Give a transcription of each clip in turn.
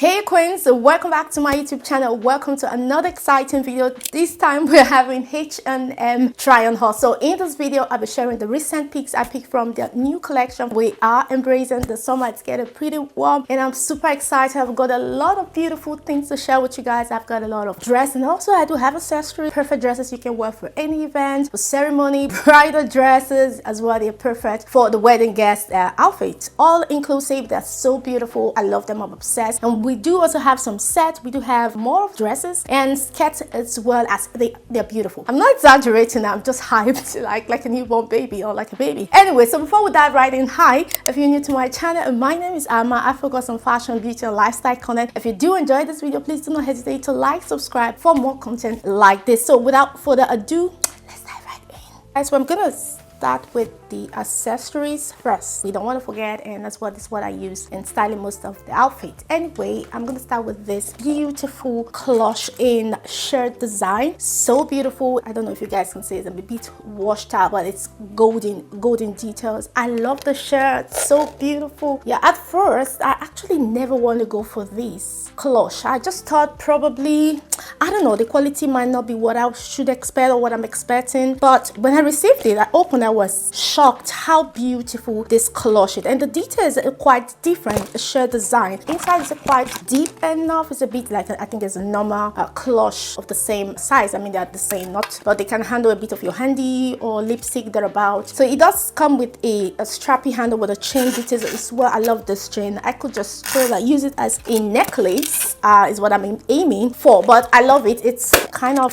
Hey queens, welcome back to my YouTube channel. Welcome to another exciting video. This time we're having H&M try on haul. So in this video I'll be sharing the recent picks I picked from their new collection. We are embracing the summer. It's getting pretty warm and I'm super excited. I've got a lot of beautiful things to share with you guys. I've got a lot of dress and also I do have accessories, perfect dresses you can wear for any event, for ceremony, bridal dresses as well. They're perfect for the wedding guest outfit, all inclusive. They're so beautiful. I love them. I'm obsessed. And we do also have some sets. We do have more of dresses and skirts as well. As they're beautiful. I'm not exaggerating. I'm just hyped like a newborn baby or like a baby. Anyway, so before we dive right in, hi, if you're new to my channel, my name is Amma. I focus on fashion, beauty and lifestyle content. If you do enjoy this video, please do not hesitate to like, subscribe for more content like this. So without further ado, let's dive right in. Guys, so I'm gonna start with the accessories first. We don't want to forget, and that's what I use in styling most of the outfit. Anyway, I'm gonna start with this beautiful cloche in shirt design. So beautiful. I don't know if you guys can see it's a bit washed out, but it's golden details. I love the shirt. So beautiful. Yeah, at first I actually never want to go for this cloche. I just thought probably, I don't know, the quality might not be what I should expect or what I'm expecting, but when I received it, I opened, I was shocked how beautiful this cloche is, and the details are quite different. The shirt design inside is quite deep enough. It's a bit like I think it's a normal cloche of the same size. I mean, they're the same, but they can handle a bit of your handy or lipstick thereabout. So it does come with a strappy handle with a chain details as well. I love this chain. I could just use it as a necklace is what I'm aiming for, but I love it. It's kind of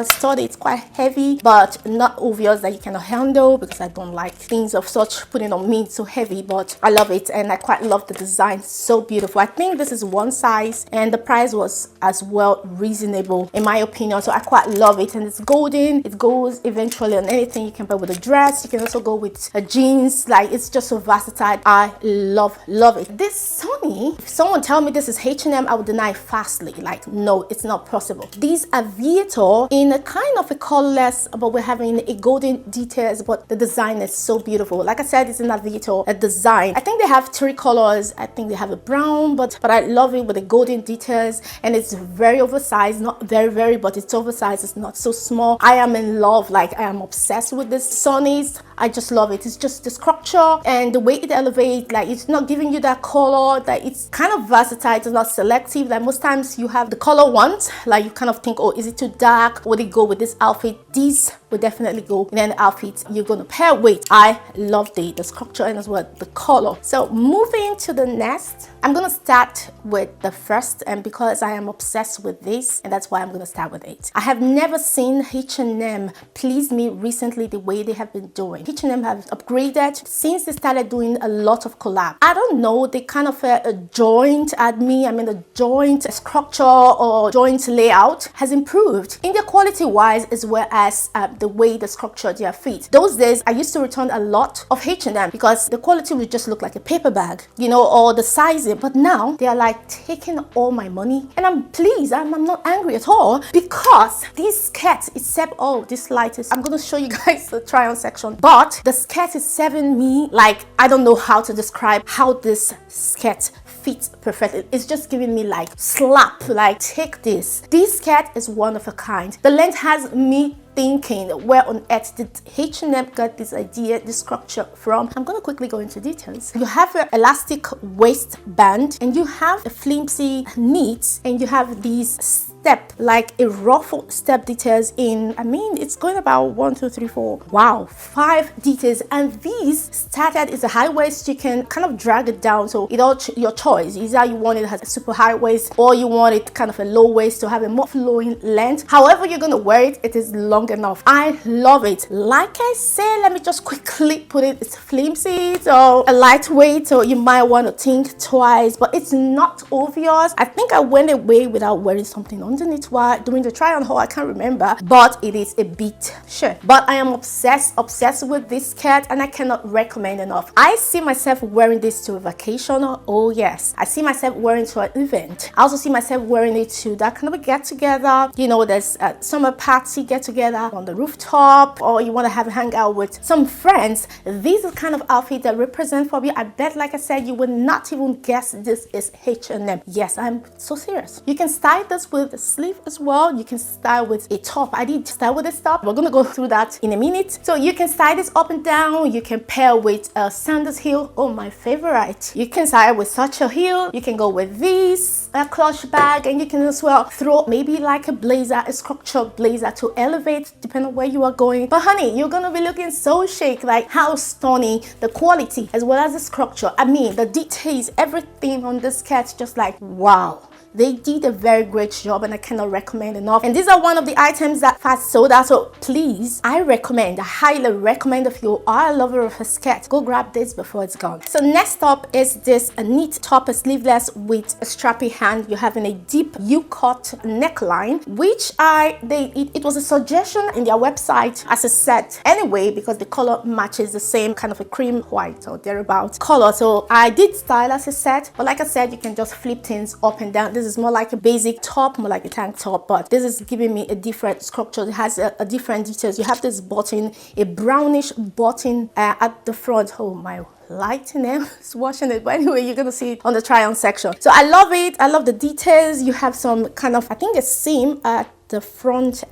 sturdy. It's quite heavy, but not obvious that you cannot handle, because I don't like things of such putting on me so heavy, but I love it and I quite love the design. So beautiful. I think this is one size and the price was as well reasonable in my opinion, so I quite love it. And it's golden. It goes eventually on anything. You can pair with a dress. You can also go with a jeans. Like, it's just so versatile. I love it. This Sony, if someone tell me this is H&M, I would deny fastly. Like, no, it's not possible. These aviator in a kind of a colorless, but we're having a golden details, but the design is so beautiful. Like I said, it's an aviator design. I think they have three colors. I think they have a brown, but I love it with the golden details, and it's very oversized. Not very, but it's oversized. It's not so small. I am in love. Like, I am obsessed with this Sony's. I just love it. It's just the structure and the way it elevates. Like, it's not giving you that color. That it's kind of versatile. It's not selective. Like, most times you have the color ones. Like, you kind of think, oh, is it too dark? Would it go with this outfit? These would definitely go in an outfit you're gonna pair with. I love the structure and as well the color. So moving to the next, I'm gonna start with the first, and because I am obsessed with this, and that's why I'm gonna start with it. I have never seen H&M please me recently the way they have been doing. H&M have upgraded since they started doing a lot of collab. I don't know, they kind of a joint at me. I mean, the joint structure or joint layout has improved in the quality wise, as well as the way they structure their feet. Those days I used to return a lot of H&M because the quality would just look like a paper bag, you know, or the sizing. But now they are like taking all my money, and I'm pleased. I'm not angry at all, because this skirt, except, oh, this light is, I'm gonna show you guys the try on section, but the skirt is serving me like, I don't know how to describe how this skirt fits perfectly. It's just giving me like slap, like, take this. This skirt is one of a kind. The length has me thinking, where on earth did H&M got this idea, this structure from? I'm gonna quickly go into details. You have an elastic waistband, and you have a flimsy knit, and you have these step, like a ruffle step details in, I mean, it's going about 1 2 3 4, wow, 5 details. And these started is a high waist. You can kind of drag it down, so it all your choice. Either you want it as a super high waist, or you want it kind of a low waist to have a more flowing length. However you're gonna wear it, it is long enough. I love it. Like I said, let me just quickly put it, it's flimsy, so a lightweight, so you might want to think twice, but it's not obvious. I think I went away without wearing something underneath while doing the try on haul. I can't remember, but it is a beat shirt. But I am obsessed with this skirt, and I cannot recommend enough. I see myself wearing this to a vacation. Oh yes, I see myself wearing to an event. I also see myself wearing it to that kind of a get together. You know, there's a summer party get together on the rooftop, or you want to have a hangout with some friends. These are kind of outfits that represent for me. I bet, like I said, you would not even guess this is H&M. Yes, I'm so serious. You can style this with a sleeve as well. You can style with a top. I did style with a top. We're gonna go through that in a minute. So you can style this up and down. You can pair with a sandals heel. Oh, my favorite. You can style with such a heel. You can go with this, a clutch bag, and you can as well throw maybe like a blazer, a structured blazer to elevate depending on where you are going. But honey, you're gonna be looking so chic. Like, how stunning the quality as well as the structure. I mean, the details, everything on this skirt, just like wow. They did a very great job, and I cannot recommend enough. And these are one of the items that fast sold out. So please, I highly recommend, if you are a lover of a skirt, go grab this before it's gone. So next up is this a neat top, a sleeveless with a strappy hand. You're having a deep U-cut neckline, which it was a suggestion in their website as a set anyway, because the color matches the same kind of a cream white or thereabouts color. So I did style as a set, but like I said, you can just flip things up and down. This is more like a basic top, more like a tank top, but this is giving me a different structure. It has a different details. You have this button, a brownish button at the front. Oh my, lighting is watching it, but anyway, you're gonna see it on the try on section. So I love it. I love the details. You have some kind of, I think, a seam at the front,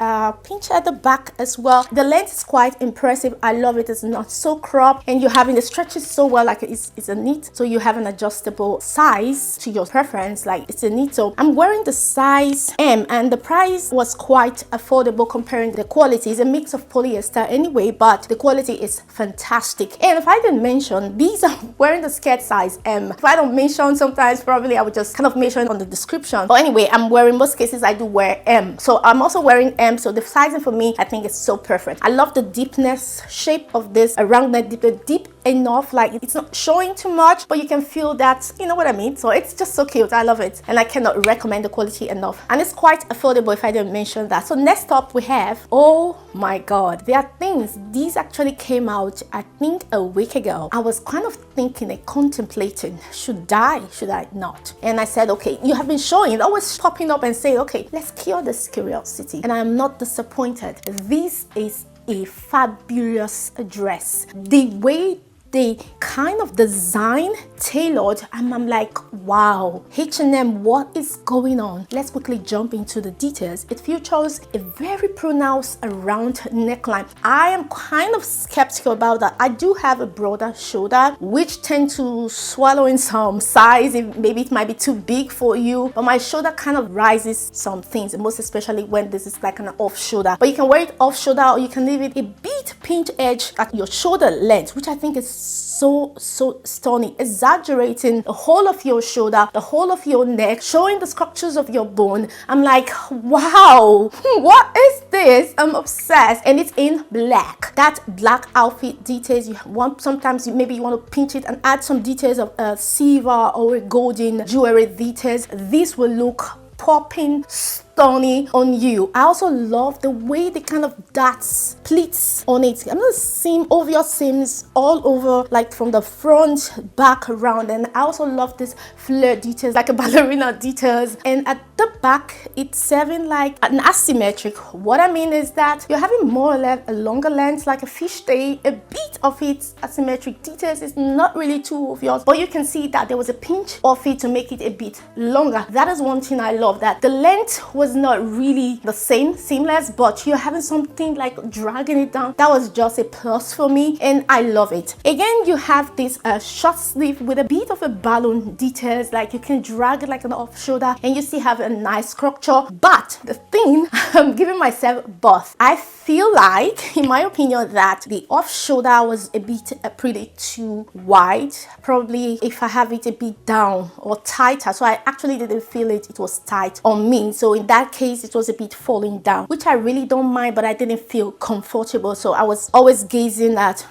pinch at the back as well. The length is quite impressive. I love it. It's not so cropped, and you're having the stretches so well, like it's a knit, so you have an adjustable size to your preference, like it's a knit. So I'm wearing the size M, and the price was quite affordable comparing the quality. It's a mix of polyester anyway, but the quality is fantastic. And if I didn't mention, these are wearing the skirt size M. If I don't mention, sometimes probably I would just kind of mention on the description, but anyway, I'm wearing, most cases I do wear M, so I'm also wearing M, so the sizing for me, I think, is so perfect. I love the deepness shape of this, around that deep enough, like it's not showing too much, but you can feel that, you know what I mean. So it's just so cute. I love it, and I cannot recommend the quality enough, and it's quite affordable if I didn't mention that. So next up we have, oh my god, there are things. These actually came out, I think, a week ago. I was kind of thinking and contemplating, should I not? And I said, okay, you have been showing it, always popping up and saying, okay, let's cure this curiosity, and I am not disappointed. This is a fabulous dress. The way they kind of design, tailored, and I'm like, wow, H&M, what is going on? Let's quickly jump into the details. It features a very pronounced round neckline. I am kind of skeptical about that. I do have a broader shoulder, which tend to swallow in some size. Maybe it might be too big for you, but my shoulder kind of rises some things, most especially when this is like an off shoulder. But you can wear it off shoulder, or you can leave it a bit pinch edge at your shoulder length, which I think is so stunning, exaggerating the whole of your shoulder, the whole of your neck, showing the structures of your bone. I'm like, wow, what is this? I'm obsessed. And it's in black. That black outfit details, you want, sometimes maybe you want to pinch it and add some details of a silver or a golden jewelry details. This will look popping, stunning on you. I also love the way the kind of dots, pleats on it. I'm gonna seam, obvious seams all over, like from the front, back, around. And I also love this flare details, like a ballerina details. And at the back, it's serving like an asymmetric. What I mean is that you're having more or less a longer length, like a fishtail. A bit of its asymmetric details is not really too obvious, but you can see that there was a pinch of it to make it a bit longer. That is one thing I love, that the length was not really the same, seamless, but you're having something like dragging it down. That was just a plus for me, and I love it. Again, you have this short sleeve with a bit of a balloon details, like you can drag it like an off shoulder, and you still have a nice structure. But the thing, I'm giving myself both. I feel like, in my opinion, that the off shoulder was a bit pretty too wide. Probably if I have it a bit down or tighter, so I actually didn't feel it was tight on me. So in that that case it was a bit falling down, which I really don't mind, but I didn't feel comfortable. So I was always gazing at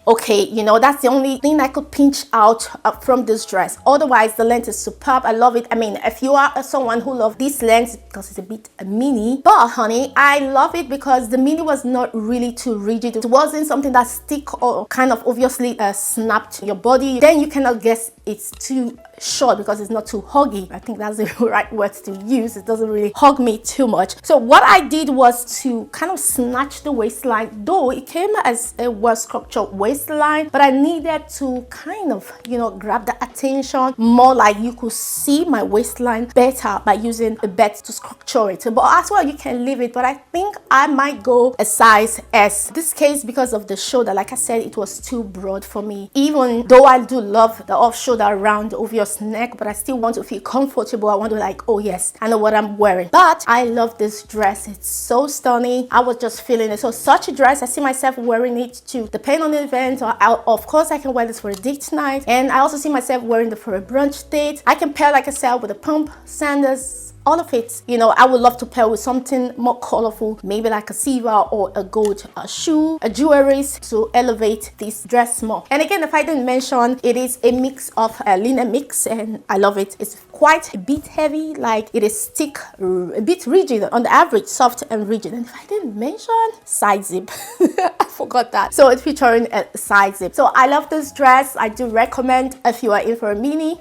okay, you know, that's the only thing I could pinch out from this dress. Otherwise, the length is superb. I love it. I mean, if you are someone who loves this length because it's a bit mini, but honey, I love it because the mini was not really too rigid. It wasn't something that stick or kind of obviously snapped your body. Then you cannot guess it's too short because it's not too huggy. I think that's the right word to use. It doesn't really hug me too much. So what I did was to kind of snatch the waistline, though it came as a well sculptured waistline, but I needed to kind of, you know, grab the attention more, like you could see my waistline better by using a belt to structure it. But as well, you can leave it, but I think I might go a size S. This case, because of the shoulder, like I said, it was too broad for me. Even though I do love the off shoulder around over your neck, but I still want to feel comfortable. I want to like, oh yes, I know what I'm wearing. But I love this dress. It's so stunning. I was just feeling it. So such a dress, I see myself wearing it to depend on the event, or of course I can wear this for a date night, and I also see myself wearing it for a brunch date. I can pair, like I said, with a pump, sandals, all of it. You know, I would love to pair with something more colorful, maybe like a silver or a gold shoe, a jewelry, to elevate this dress more. And again, if I didn't mention, it is a mix of a linen mix, and I love it. It's quite a bit heavy, like it is thick, a bit rigid on the average, soft and rigid. And if I didn't mention, side zip. I forgot that. So it's featuring a side zip. So I love this dress. I do recommend, if you are in for a mini,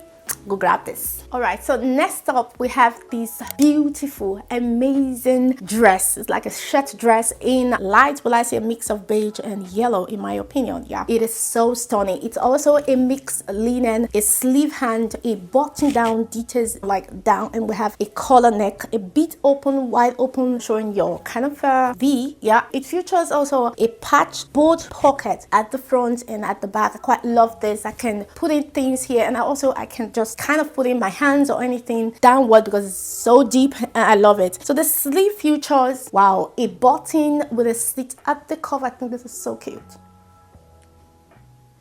go grab this. All right, so next up we have this beautiful, amazing dress. It's like a shirt dress in light, well, I say a mix of beige and yellow, in my opinion. Yeah, it is so stunning. It's also a mixed linen, a sleeve hand, a button down details like down, and we have a collar neck, a bit open, wide open, showing your kind of V. Yeah, it features also a patch board pocket at the front and at the back. I quite love this. I can put in things here, and I can just kind of put in my hands or anything downward because it's so deep, and I love it. So the sleeve features, wow, a button with a slit at the cuff. I think this is so cute.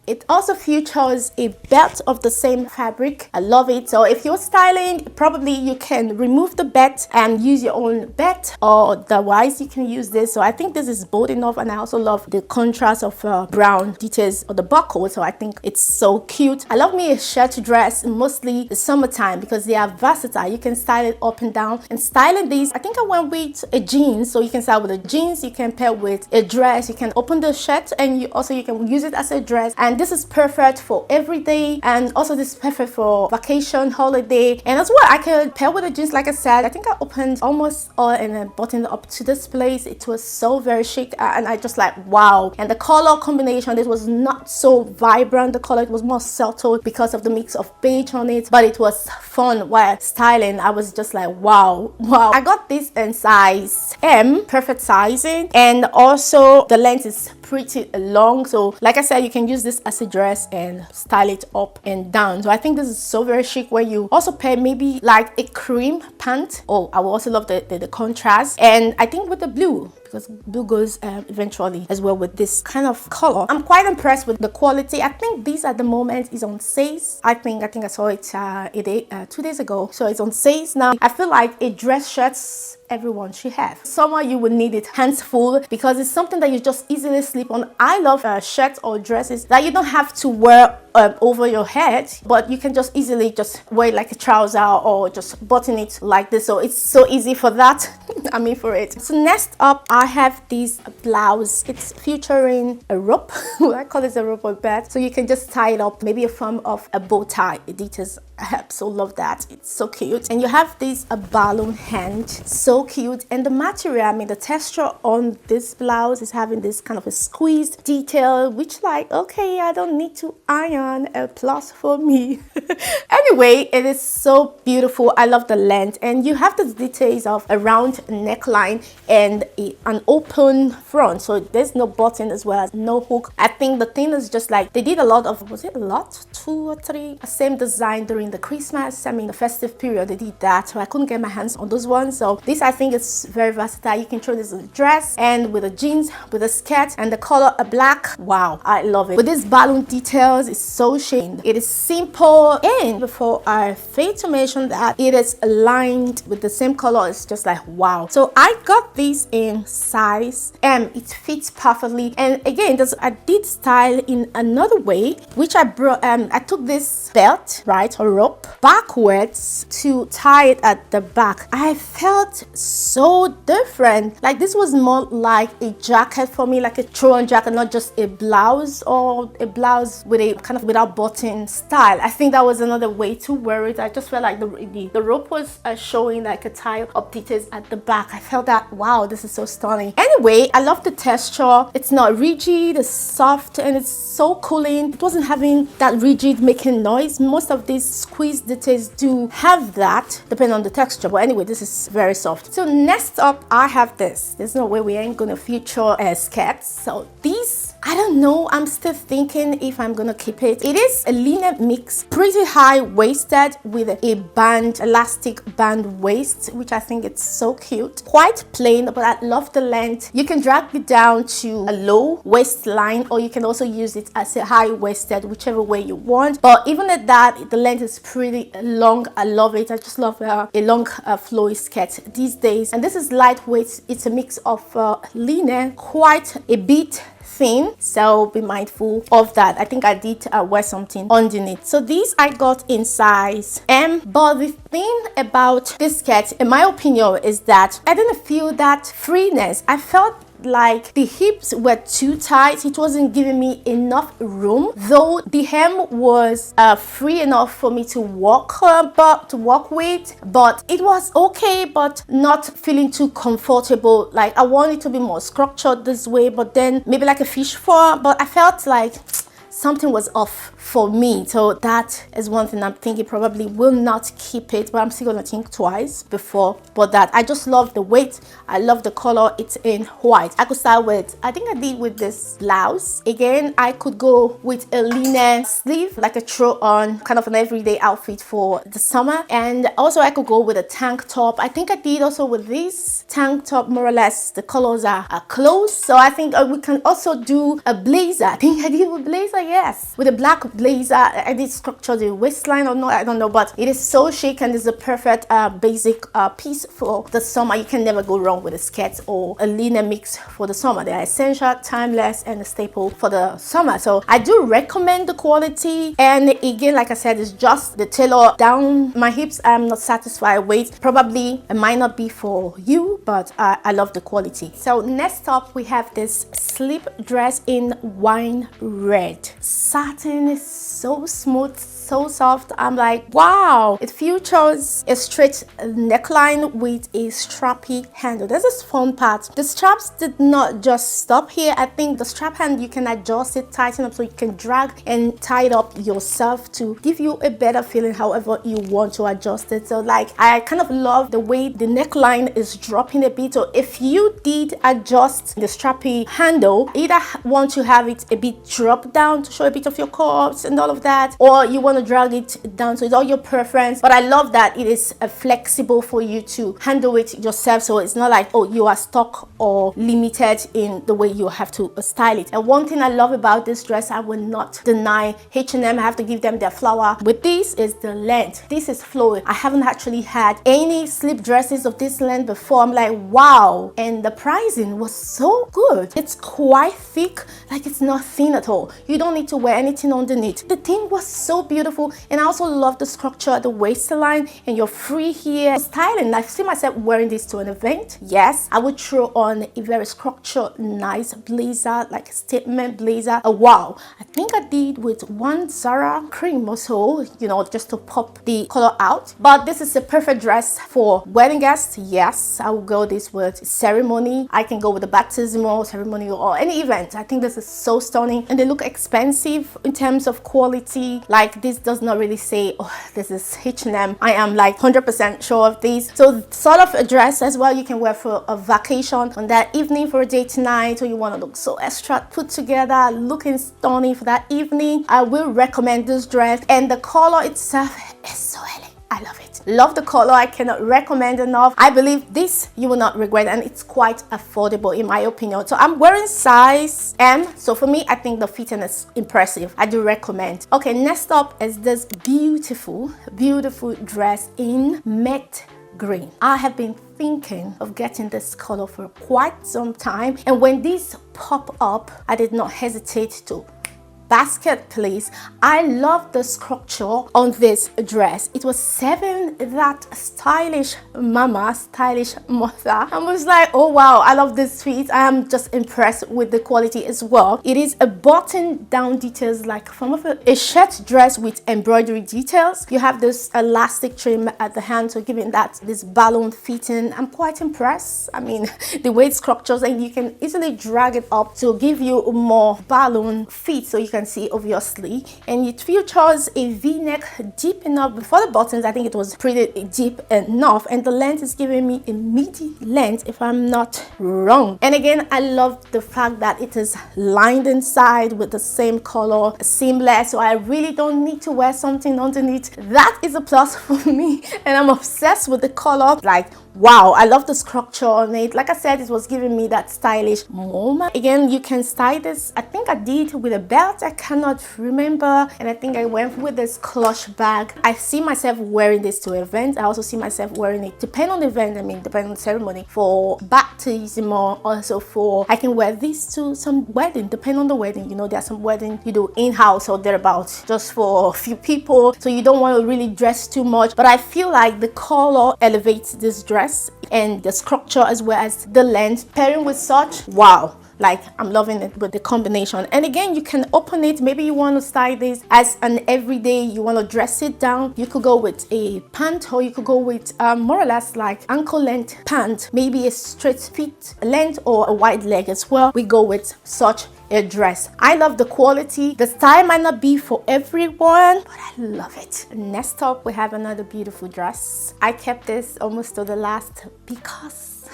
It also features a belt of the same fabric. I love it. So if you're styling, probably you can remove the belt and use your own belt, or otherwise you can use this. So I think this is bold enough, and I also love the contrast of brown details on the buckle. So I think it's so cute. I love me a shirt dress, mostly the summertime, because they are versatile. You can style it up and down. And styling these, I think I went with a jeans. So you can style with a jeans, you can pair with a dress, you can open the shirt, and you can use it as a dress. And this is perfect for every day, and also this is perfect for vacation, holiday. And as well, I can pair with the jeans. Like I said, I think I opened almost all and then buttoned up to this place. It was so very chic, and I just like, wow. And the color combination, this was not so vibrant. The color, it was more subtle because of the mix of beige on it, but it was fun while styling. I was just like, wow. I got this in size M, perfect sizing, and also the length is pretty long. So like I said, you can use this as a dress and style it up and down. So I think this is so very chic, where you also pair maybe like a cream pant. Oh, I will also love the contrast, and I think with the blue, because blue goes eventually as well with this kind of color. I'm quite impressed with the quality. I think this at the moment is on sales. I think I saw it 2 days ago, so it's on sales now. I feel like a dress shirts everyone should have. Summer, you will need it hands full, because it's something that you just easily slip on. I love shirts or dresses that you don't have to wear over your head, but you can just easily just wear like a trouser or just button it like this. So it's so easy for that. I'm in for it. So next up, I have this blouse. It's featuring a rope. I call it a rope or belt. So you can just tie it up, maybe a form of a bow tie. Details, I absolutely love that. It's so cute. And you have this balloon hand, so cute. And the material, I mean, the texture on this blouse is having this kind of a squeezed detail, which like, okay, I don't need to iron, a plus for me. Anyway, it is so beautiful. I love the length, and you have the details of a round neckline and an open front. So there's no button as well as no hook. I think the thing is just like, they did a lot of, was it a lot? 2 or 3 same design during the Christmas, I mean the festive period. They did that, so I couldn't get my hands on those ones. So this, I think, is very versatile. You can throw this with a dress and with a jeans, with a skirt, and the color a black. Wow, I love it. With these balloon details, it's so chic. It is simple, and before I fail to mention that it is aligned with the same color. It's just like wow. So I got this in size M. It fits perfectly, and again, I did style in another way, which I brought. I took this belt, right, or rope, backwards to tie it at the back. I felt so different. Like this was more like a jacket for me, like a throw-on jacket, not just a blouse, or a blouse with a kind of without button style. I think that was another way to wear it. I just felt like the rope was showing like a tie of details at the back. I felt that, wow, this is so stunning. Anyway, I love the texture. It's not rigid, it's soft, and it's so cooling. It wasn't having that rigid making noise. Most of these squeeze details do have that depending on the texture, but anyway, this is very soft. So next up, I have this. There's no way we ain't gonna feature skirts. So these, I don't know, I'm still thinking if I'm gonna keep it. It is a linen mix, pretty high waisted with a band, elastic band waist, which I think it's so cute. Quite plain, but I love the length. You can drag it down to a low waistline, or you can also use it as a high waisted, whichever way you want. But even at that, the length is pretty long. I love it. I just love a long flowy skirt these days. And this is lightweight. It's a mix of linen, quite a bit thin, so be mindful of that. I think I did wear something underneath. So these I got in size M, but the thing about this skirt, in my opinion, is that I didn't feel that freeness. I felt like the hips were too tight. It wasn't giving me enough room, though the hem was free enough for me to walk with, but it was okay, but not feeling too comfortable. Like I wanted to be more structured this way, but then maybe like a fish form, but I felt like something was off for me. So that is one thing I'm thinking probably will not keep it, but I'm still gonna think twice before. But that, I just love the weight, I love the color. It's in white. I could start with, I think I did with this blouse. Again, I could go with a linen sleeve, like a throw on, kind of an everyday outfit for the summer. And also I could go with a tank top. I think I did also with this tank top, more or less the colors are close. So I think we can also do a blazer. I think I did with blazer, yes, with a black blazer. I did structure the waistline or not, I don't know, but it is so chic, and it's a perfect basic piece for the summer. You can never go wrong with a skirt or a linen mix for the summer. They are essential, timeless, and a staple for the summer. So I do recommend the quality, and again, like I said, it's just the tailor down my hips. I'm not satisfied with. Probably it might not be for you, but I love the quality. So next up, we have this slip dress in wine red. Satin is so smooth, so soft. I'm like, wow. It features a straight neckline with a strappy handle. This is fun part. The straps did not just stop here. I think the strap hand, you can adjust it, tighten up, so you can drag and tie it up yourself to give you a better feeling however you want to adjust it. So like, I kind of love the way the neckline is dropping a bit. So if you did adjust the strappy handle, either want to have it a bit drop down to show a bit of your curves and all of that, or you want to drag it down, so it's all your preference. But I love that it is flexible for you to handle it yourself, so it's not like, oh, you are stuck or limited in the way you have to style it. And one thing I love about this dress, I will not deny H&M, I have to give them their flower with this, is the length. This is flowing. I haven't actually had any slip dresses of this length before. I'm like, wow. And the pricing was so good. It's quite thick, like it's not thin at all. You don't need to wear anything underneath. The thing was so beautiful, and I also love the structure at the waistline, and you're free here. Styling, I see myself wearing this to an event. Yes, I would throw on a very structured, nice blazer, like a statement blazer. Wow, I think I did with one Zara cream or so, you know, just to pop the color out. But this is a perfect dress for wedding guests. Yes, I will go this with ceremony. I can go with the baptismal ceremony or any event. I think this is so stunning, and they look expensive in terms of quality. Like this this does not really say, oh, this is H&M. I am like 100% sure of these. So sort of a dress as well you can wear for a vacation, on that evening, for a date night, or you want to look so extra put together, looking stunning for that evening. I will recommend this dress, and the color itself is so elegant. I love it. Love the color. I cannot recommend enough. I believe this you will not regret, and it's quite affordable in my opinion. So I'm wearing size M. So for me, I think the fitting is impressive. I do recommend. Okay, next up is this beautiful dress in matte green. I have been thinking of getting this color for quite some time, and when these pop up, I did not hesitate to basket place. I love the structure on this dress. It was serving that stylish mama, stylish mother. I was like, oh wow, I love this fit. I am just impressed with the quality as well. It is a button down details, like from a shirt dress with embroidery details. You have this elastic trim at the hand, so giving that this balloon fitting. I'm quite impressed. I mean, the way it structures, and you can easily drag it up to give you more balloon fit, so you can see obviously. And it features a v-neck deep enough before the buttons. I think it was pretty deep enough, and the length is giving me a midi length if I'm not wrong. And again, I love the fact that it is lined inside with the same color, seamless, so I really don't need to wear something underneath. That is a plus for me, and I'm obsessed with the color. Like, wow, I love the structure on it. Like I said, it was giving me that stylish moment. Again, you can style this, I think I did with a belt, I cannot remember, and I think I went with this clutch bag. I see myself wearing this to events. I also see myself wearing it, depending on the event, I mean depending on the ceremony, for baptism, also for, I can wear this to some wedding, depending on the wedding. You know, there are some weddings you do in-house or thereabouts, just for a few people, so you don't want to really dress too much. But I feel like the color elevates this dress, and the structure as well as the length pairing with such, wow, like I'm loving it with the combination. And again, you can open it. Maybe you want to style this as an everyday, you want to dress it down, you could go with a pant, or you could go with more or less like ankle length pant, maybe a straight fit length or a wide leg as well. We go with such a dress. I love the quality. The style might not be for everyone, but I love it. Next up, we have another beautiful dress. I kept this almost to the last because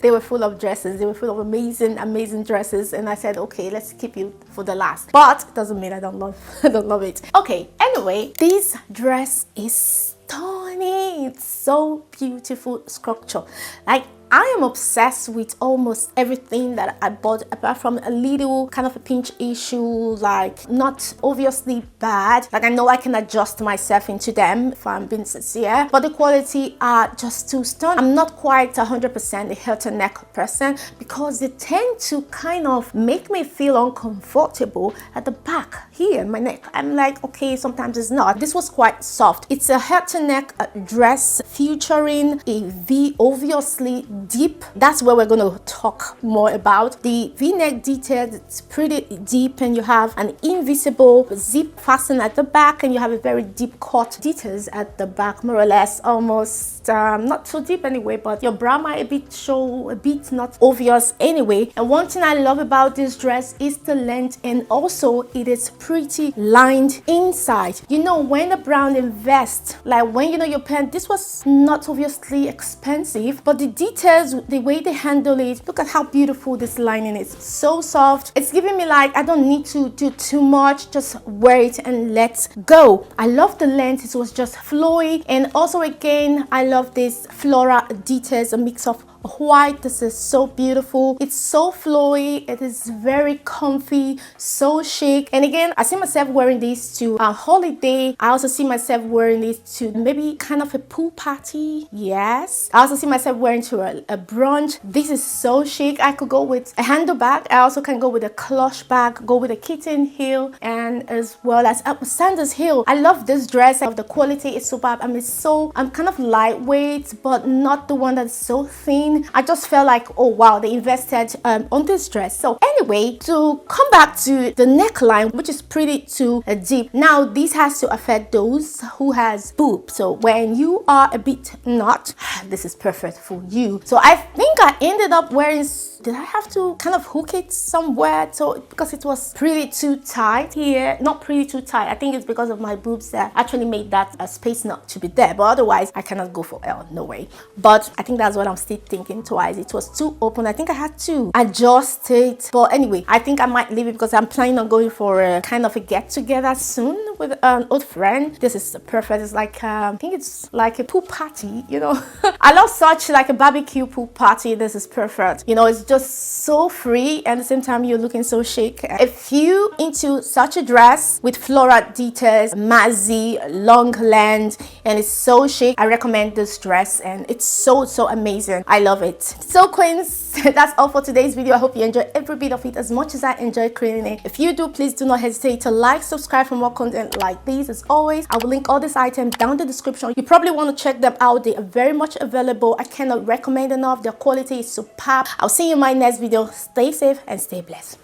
they were full of dresses. They were full of amazing dresses, and I said, okay, let's keep you for the last. But it doesn't mean I don't love it. Okay, anyway, this dress is stunning. It's so beautiful structure. Like, I am obsessed with almost everything that I bought, apart from a little kind of a pinch issue, like not obviously bad. Like, I know I can adjust myself into them if I'm being sincere, but the quality are just too stunning. I'm not quite 100% a halter neck person, because they tend to kind of make me feel uncomfortable at the back here in my neck. I'm like, okay, sometimes it's not. This was quite soft. It's a halter neck dress featuring a V, obviously deep. That's where we're going to talk more about. The v-neck detail, it's pretty deep, and you have an invisible zip fasten at the back, and you have a very deep cut details at the back, more or less, almost not so deep anyway, but your bra might show a bit not obvious anyway. And one thing I love about this dress is the length, and also it is pretty lined inside. You know, when the brand invest, like when you know your pen, this was not obviously expensive, but the details, the way they handle it, look at how beautiful this lining is. So soft. It's giving me like, I don't need to do too much, just wear it and let's go. I love the length. It was just flowy, and also again, I love this floral details, a mix of white. This is so beautiful. It's so flowy. It is very comfy, so chic. And again, I see myself wearing this to a holiday. I also see myself wearing this to maybe kind of a pool party. Yes. I also see myself wearing to a brunch. This is so chic. I could go with a handbag. I also can go with a clutch bag, go with a kitten heel, and as well as a sandals heel. I love this dress. I love the quality. It's superb. I'm kind of lightweight, but not the one that's so thin. clean. I just felt like, oh wow, they invested on this dress. So anyway, to come back to the neckline, which is pretty too deep. Now this has to affect those who has boobs. So when you are a bit not, this is perfect for you. So I think I ended up wearing, did I have to kind of hook it somewhere? So because it was pretty too tight here, not pretty too tight. I think it's because of my boobs that actually made that space not to be there. But otherwise, I cannot go for L, no way. But I think that's what I'm still thinking twice. It was too open. I think I had to adjust it. But anyway, I think I might leave it because I'm planning on going for a kind of a get together soon with an old friend. This is perfect. It's like I think it's like a pool party, you know. I love such like a barbecue pool party. This is perfect. You know, it's just so free and at the same time you're looking so chic. If you into such a dress with floral details, maxi, long length, and it's so chic, I recommend this dress and it's so amazing. I love it. So queens, that's all for today's video. I hope you enjoyed every bit of it as much as I enjoyed creating it. If you do, please do not hesitate to like, subscribe for more content like this. As always, I will link all these items down in the description. You probably want to check them out. They are very much available. I cannot recommend enough. Their quality is superb. I'll see you in my next video. Stay safe and stay blessed.